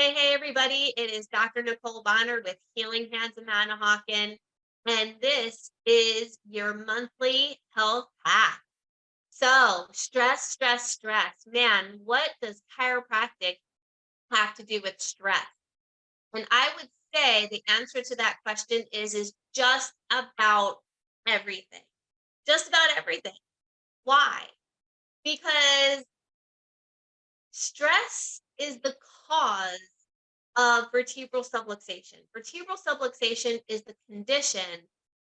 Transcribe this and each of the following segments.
Hey, everybody. It is Dr. Nicole Bonner with Healing Hands of Manahawkin, and this is your monthly health hack. So, stress. Man, what does chiropractic have to do with stress? And I would say the answer to that question is just about everything. Just about everything. Why? Because stress is the cause of vertebral subluxation. Vertebral subluxation is the condition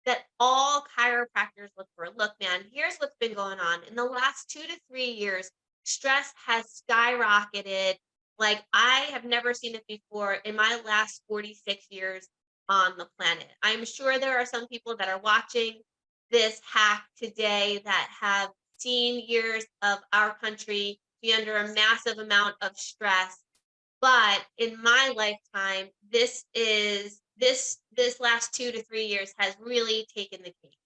that all chiropractors look for. Look, man, here's what's been going on. In the last 2 to 3 years, stress has skyrocketed like I have never seen it before in my last 46 years on the planet. I'm sure there are some people that are watching this hack today that have seen years of our country be under a massive amount of stress, but in my lifetime, this last 2 to 3 years has really taken the cake.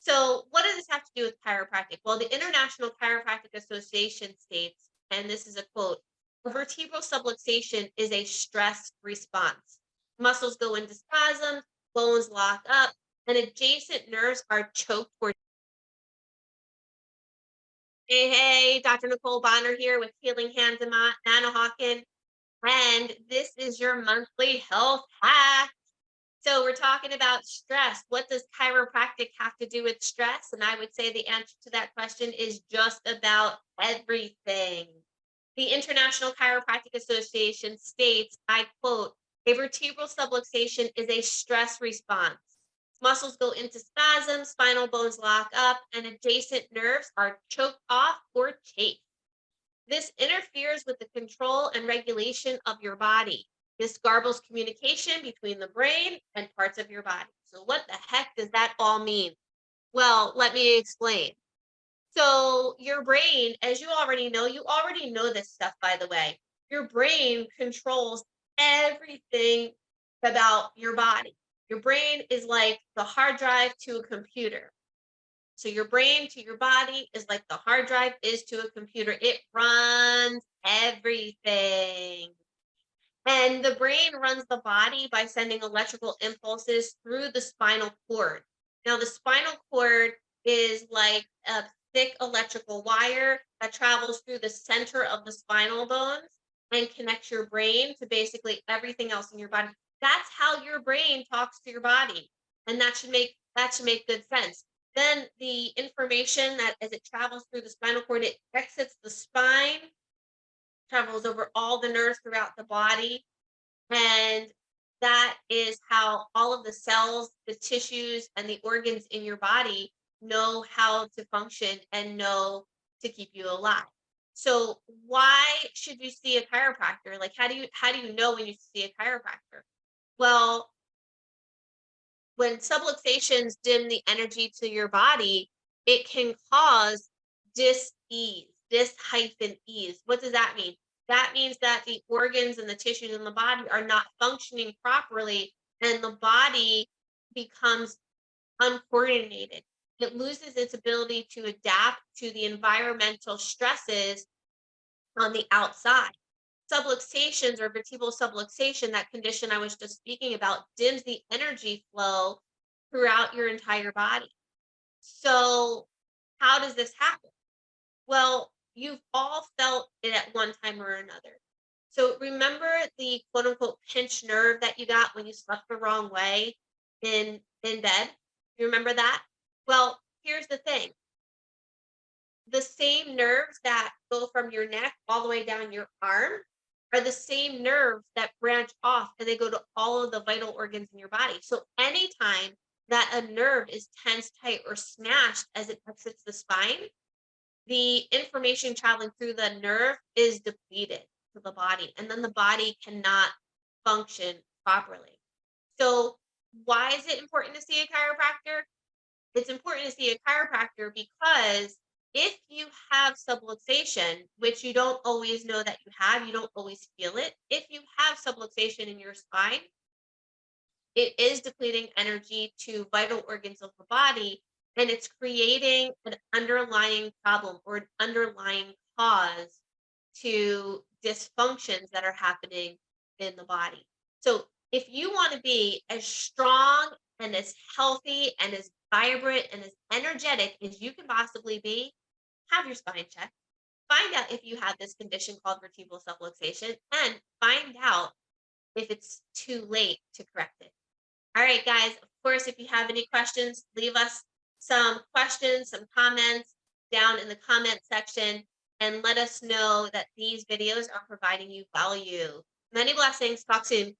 So what does this have to do with chiropractic? Well, the International Chiropractic Association states, and this is a quote, vertebral subluxation is a stress response. Muscles go into spasms, bones lock up, and adjacent nerves are choked or hey, Dr. Nicole Bonner here with Healing Hands and Manahawkin. And this is your monthly health hack. So we're talking about stress. What does chiropractic have to do with stress? And I would say the answer to that question is just about everything. The International Chiropractic Association states, I quote, a vertebral subluxation is a stress response. Muscles go into spasms, spinal bones lock up, and adjacent nerves are choked off or chafed. This interferes with the control and regulation of your body. This garbles communication between the brain and parts of your body. So what the heck does that all mean? Well, let me explain. So your brain, as you already know this stuff, by the way, your brain controls everything about your body. Your brain is like the hard drive to a computer. So your brain to your body is like the hard drive is to a computer. It runs everything. And the brain runs the body by sending electrical impulses through the spinal cord. Now, the spinal cord is like a thick electrical wire that travels through the center of the spinal bones and connects your brain to basically everything else in your body. That's how your brain talks to your body. And that should make good sense. Then the information that as it travels through the spinal cord, it exits the spine, travels over all the nerves throughout the body. And that is how all of the cells, the tissues, and the organs in your body know how to function and know to keep you alive. So why should you see a chiropractor? Like how do you know when you see a chiropractor? Well, when subluxations dim the energy to your body, it can cause dis-ease, dis-ease. What does that mean? That means that the organs and the tissues in the body are not functioning properly and the body becomes uncoordinated. It loses its ability to adapt to the environmental stresses on the outside. Subluxations or vertebral subluxation, that condition I was just speaking about, dims the energy flow throughout your entire body. So, how does this happen? Well, you've all felt it at one time or another. So, remember the quote unquote pinched nerve that you got when you slept the wrong way in bed? You remember that? Well, here's the thing, the same nerves that go from your neck all the way down your arm are the same nerves that branch off and they go to all of the vital organs in your body. So anytime that a nerve is tense, tight, or smashed as it exits the spine, the information traveling through the nerve is depleted to the body, and then the body cannot function properly. So why is it important to see a chiropractor? It's important to see a chiropractor because if you have subluxation, which you don't always know that you don't always feel it. If you have subluxation in your spine, it is depleting energy to vital organs of the body, and it's creating an underlying problem or an underlying cause to dysfunctions that are happening in the body. So if you want to be as strong and as healthy and as vibrant and as energetic as you can possibly be, have your spine checked. Find out if you have this condition called vertebral subluxation and find out if it's too late to correct it. All right, guys, of course, if you have any questions, leave us some questions, some comments down in the comment section, and let us know that these videos are providing you value. Many blessings. Talk soon.